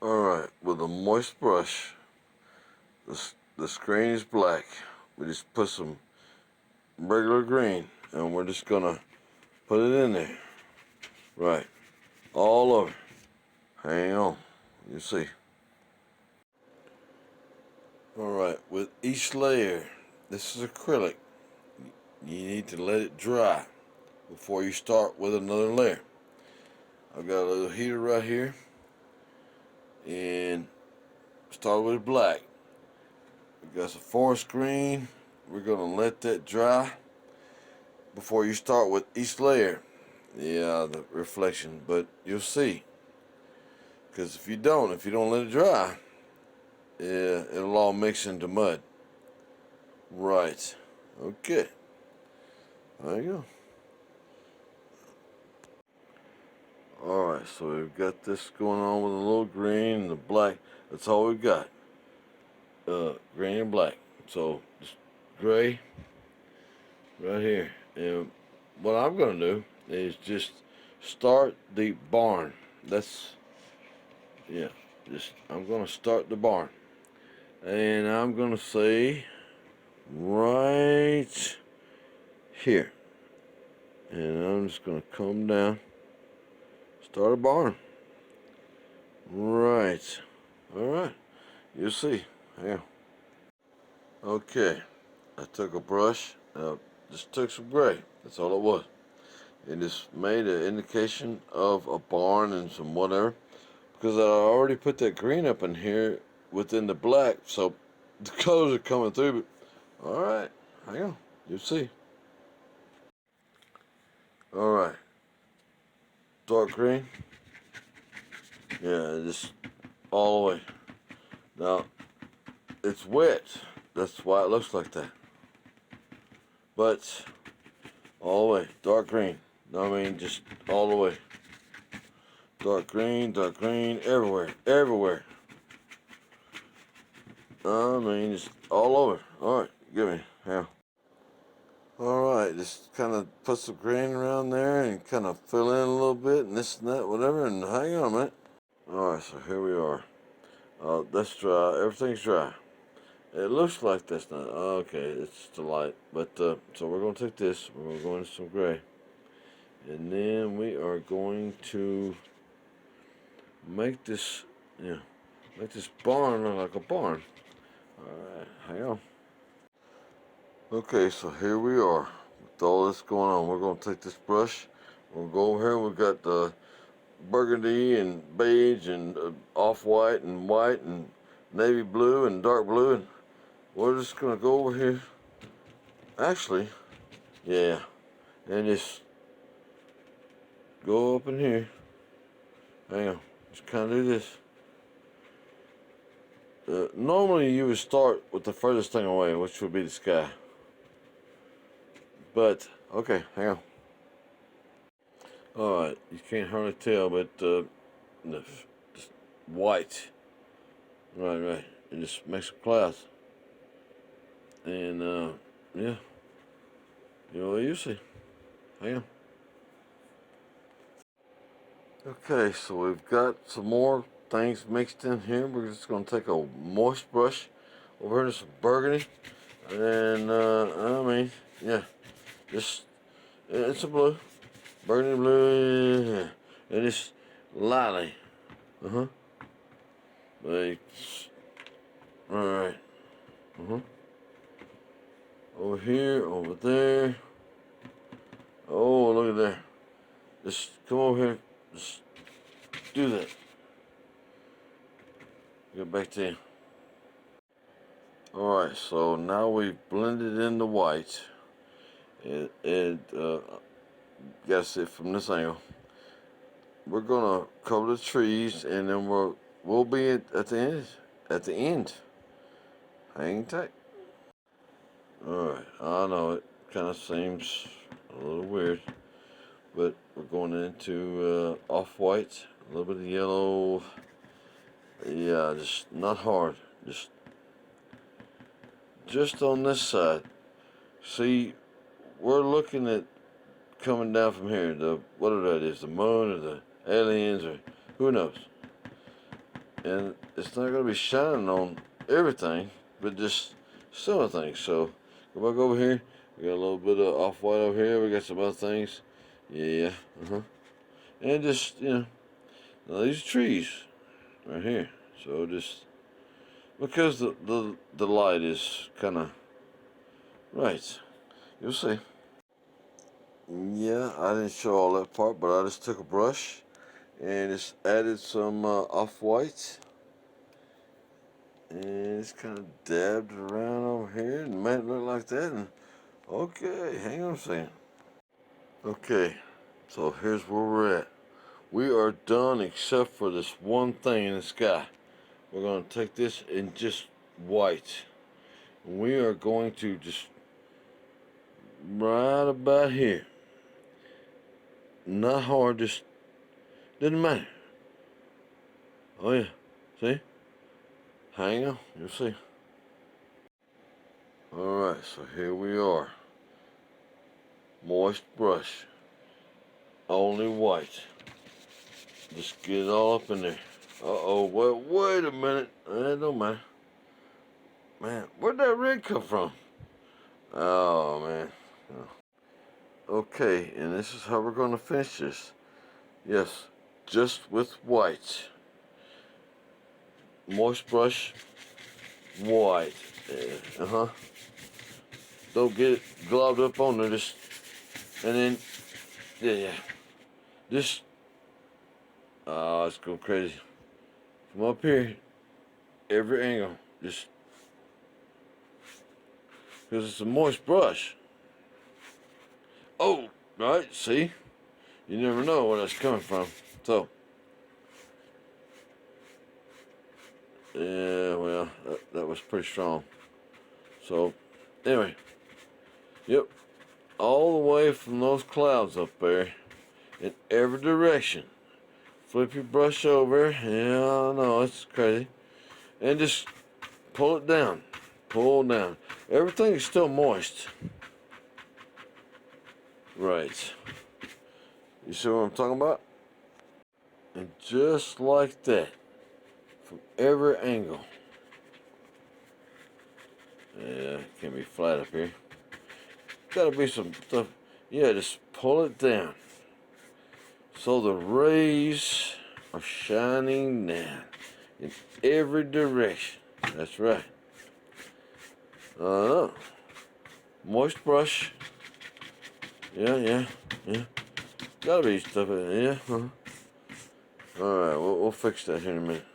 Alright, with a moist brush, the screen is black. We just put some regular green and we're just gonna put it in there. Right, all over. Hang on, you see. Alright, with each layer, this is acrylic. You need to let it dry before you start with another layer. I've got a little heater right here and start with black. We got some forest green. We're gonna let that dry before you start with each layer. Yeah, the reflection, but you'll see. Because if you don't let it dry, yeah, it'll all mix into mud. Right. Okay. There you go. Alright, so we've got this going on with a little green and the black. That's all we've got. Green and black. So just gray right here. And what I'm gonna do is just start the barn. That's I'm gonna start the barn. And I'm gonna say right here. And I'm just gonna come down, start a barn. Right. Alright. You'll see. Yeah. Okay. I took a brush, just took some gray. That's all it was. It just made an indication of a barn and some whatever. Because I already put that green up in here within the black, so the colors are coming through. But alright, hang on. You'll see. Alright. Dark green. Yeah, just all the way. Now, it's wet. That's why it looks like that. But all the way, dark green. I mean, just all the way. Dark green, everywhere, everywhere. I mean, just all over. Alright, give me, yeah. Alright, just kind of put some green around there and kind of fill in a little bit and this and that, whatever, and hang on a minute. Alright, so here we are. That's dry, everything's dry. It looks like that's not, okay, it's the light. But, so we're going to take this, we're going to go into some gray. And then we are going to make this, make this barn look like a barn. Alright, hang on. Okay, so here we are. With all this going on, we're going to take this brush. We'll go over here. We've got the burgundy and beige and off-white and navy blue and dark blue. And we're just going to go over here. Actually, yeah. And just go up in here. Hang on. Just kind of do this. Normally you would start with the furthest thing away, which would be the sky. But, okay, hang on. Alright, you can't hardly tell, but just white. Right. And just make some clouds. And, yeah. You know what you see. Hang on. Okay, so we've got some more things mixed in here. We're just going to take a moist brush over into some burgundy. And, I mean, yeah. Just, it's a blue. Burgundy blue, yeah. And it's lightly. Like, alright. Over here, over there. Oh, look at there. Just come over here. Just do that. Get back to you. Alright, so now we've blended in the white. Gotta see it from this angle. We're gonna cover the trees, and then we'll be at the end. At the end. Hang tight. Alright, I know it kind of seems a little weird, but we're going into off-white, a little bit of yellow. Yeah, just not hard. Just on this side. See, we're looking at coming down from here. Whatever that is, the moon or the aliens or who knows. and it's not going to be shining on everything, but just some of the things. So go back over here. We got a little bit of off-white over here. We got some other things. Yeah, and just, now these trees right here. So just because the light is kind of right. You'll see. Yeah, I didn't show all that part, but I just took a brush and just added some off-white and just kind of dabbed it around over here and made it look like that. And okay, hang on a second. Okay, so here's where we're at. We are done except for this one thing in the sky. We're going to take this in just white. We are going to just right about here. Not hard, just doesn't matter. Oh yeah, see? Hang on, you'll see. Alright, so here we are. Moist brush. Only white. Just get it all up in there. Uh-oh, well, wait a minute. It don't matter. Man, where'd that red come from? Oh, man. Okay, and this is how we're going to finish this. Yes, just with white. Moist brush, white. Don't get it globbed up on there, just, and then, yeah. Just, it's going crazy. From up here, every angle, just, because it's a moist brush. Oh, right, see? You never know where that's coming from. So, yeah, well, that was pretty strong. So, anyway, yep, all the way from those clouds up there, in every direction. Flip your brush over. Yeah, I know, it's crazy. And just pull it down. Pull down. Everything is still moist. Right. You see what I'm talking about? And just like that, from every angle. Yeah, can't be flat up here. Gotta be some stuff. Yeah, just pull it down. So the rays are shining down in every direction. That's right. Moist brush. Yeah. Gotta be stuff in there, yeah. Alright, we'll fix that here in a minute.